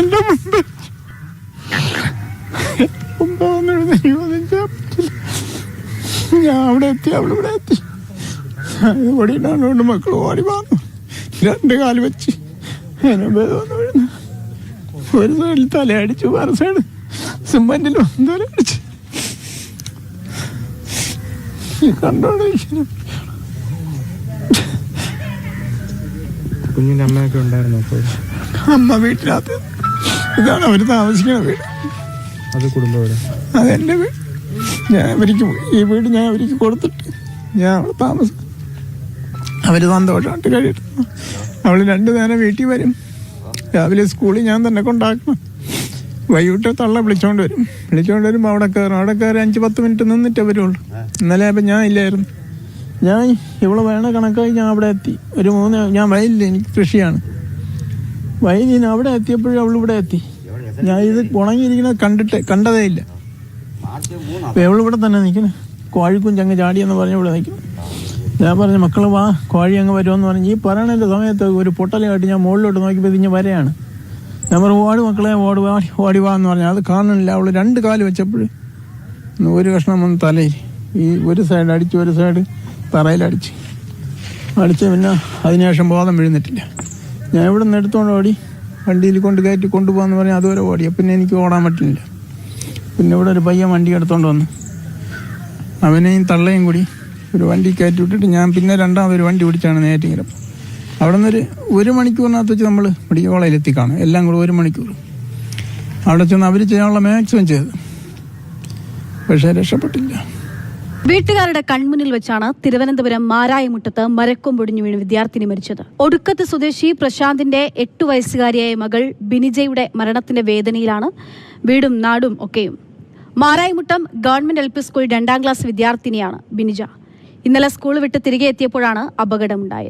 എൻ്റെ മുമ്പ് ഞാൻ അവിടെ എത്തി, അവളിവിടെ എത്തി. ഓടിയിട്ടാണ് മക്കൾ ഓടി വന്നു. 2 കാല് വെച്ച് അതിനെ വന്ന് വീഴുന്നു. ഒരു സൈഡിൽ തലയടിച്ചു, വേറെ സൈഡ് സിമെന്റിൽ വന്ന് തലയടിച്ചു. കണ്ടോണ്ടിരിക്കുന്നു. കുഞ്ഞിന്റെ അമ്മയൊക്കെ ഉണ്ടായിരുന്നു അപ്പോൾ? അമ്മ വീട്ടിനകത്ത്. ഇതാണ് അവർ താമസിക്കുന്ന വീട്. അത് കുടുംബം? അതെൻ്റെ വീട്. ഞാൻ അവർക്ക് ഈ വീട് ഞാൻ അവർക്ക് കൊടുത്തിട്ട് ഞാൻ അവിടെ താമസം. അവർ സന്തോഷമായിട്ട് കഴിയിട്ടു. അവൾ 2 നേരം വീട്ടിൽ വരും. രാവിലെ സ്കൂളിൽ ഞാൻ തന്നെ കൊണ്ടാക്കണം. വൈകിട്ട് തള്ള വിളിച്ചോണ്ട് വരുമ്പോൾ അവിടെ കയറി 5-10 മിനിറ്റ് നിന്നിട്ടേ വരുള്ളൂ. ഇന്നലെ അപ്പം ഞാൻ ഇല്ലായിരുന്നു. ഞാൻ ഇവിടെ വേണ കണക്കായി ഞാൻ അവിടെ എത്തി. ഒരു 3 ഞാൻ വയലിൽ, എനിക്ക് കൃഷിയാണ്. വയലിന് അവിടെ എത്തിയപ്പോഴും അവളിവിടെ എത്തി. ഞാൻ ഇത് ഉണങ്ങിയിരിക്കുന്നത് കണ്ടതേ ഇല്ല. അപ്പം അവളിവിടെ തന്നെ നിൽക്കുന്നത്. കോഴിക്കുഞ്ചങ്ങ് ചാടിയെന്ന് പറഞ്ഞ് ഇവിടെ നിൽക്കുന്നു. ഞാൻ പറഞ്ഞു, മക്കൾ വാ, കോഴി അങ്ങ് വരുമെന്ന് പറഞ്ഞ് ഈ പറയണതിൻ്റെ സമയത്ത് ഒരു പൊട്ടലായിട്ട് ഞാൻ മുകളിലോട്ട് നോക്കിയപ്പോൾ ഇതിഞ്ഞ് വരെയാണ്. ഞാൻ പറഞ്ഞു, ഓടി മക്കളെ, ഓടി വാ എന്ന് പറഞ്ഞു. അത് കാണുന്നില്ല. അവൾ 2 കാല് വെച്ചപ്പോൾ ഒരു കഷ്ണം വന്ന് തലയിൽ ഈ ഒരു സൈഡ് അടിച്ച്, ഒരു സൈഡ് തറയിലടിച്ച്. പിന്നെ അതിനുശേഷം ബോധം വീഴുന്നിട്ടില്ല. ഞാൻ ഇവിടെ നിന്ന് എടുത്തുകൊണ്ട് ഓടി വണ്ടിയിൽ കയറ്റി കൊണ്ടുപോകാമെന്ന് പറഞ്ഞാൽ അതുവരെ ഓടി. പിന്നെ എനിക്ക് ഓടാൻ പറ്റില്ല. പിന്നെ ഇവിടെ ഒരു പയ്യൻ വണ്ടി എടുത്തോണ്ട് വന്നു. അവനെയും തള്ളയും കൂടി ഒരു വണ്ടി കയറ്റി വിട്ടിട്ട് ഞാൻ പിന്നെ 2ാമതൊരു വണ്ടി പിടിച്ചാണ് നേറ്റിങ്ങരം. അവിടെ നിന്നൊരു 1 മണിക്കൂറിനകത്ത് വെച്ച് നമ്മൾ മെഡിക്കൽ കോളേജിൽ എത്തിക്കാണും. എല്ലാം കൂടെ 1 മണിക്കൂർ. അവിടെ ചെന്ന് അവർ ചെയ്യാനുള്ള മാക്സിമം ചെയ്ത്, പക്ഷേ രക്ഷപ്പെട്ടില്ല. വീട്ടുകാരുടെ കൺമുന്നിൽ വെച്ചാണ് തിരുവനന്തപുരം മാരായമുട്ടത്ത് മരക്കൊമ്പൊടിഞ്ഞു വീണ് വിദ്യാർത്ഥിനി മരിച്ചത്. ഒടുക്കത്ത് സ്വദേശി പ്രശാന്തിന്റെ 8 വയസ്സുകാരിയായ മകൾ ബിനിജയുടെ മരണത്തിന്റെ വേദനയിലാണ് വീടും നാടും ഒക്കെയും. Marayamuttam government LP school 2ാം class വിദ്യാർത്ഥിനിയാണ് ബിനിജ. ഇന്നലെ സ്കൂൾ വിട്ട് തിരികെ എത്തിയപ്പോഴാണ് അപകടമുണ്ടായത്.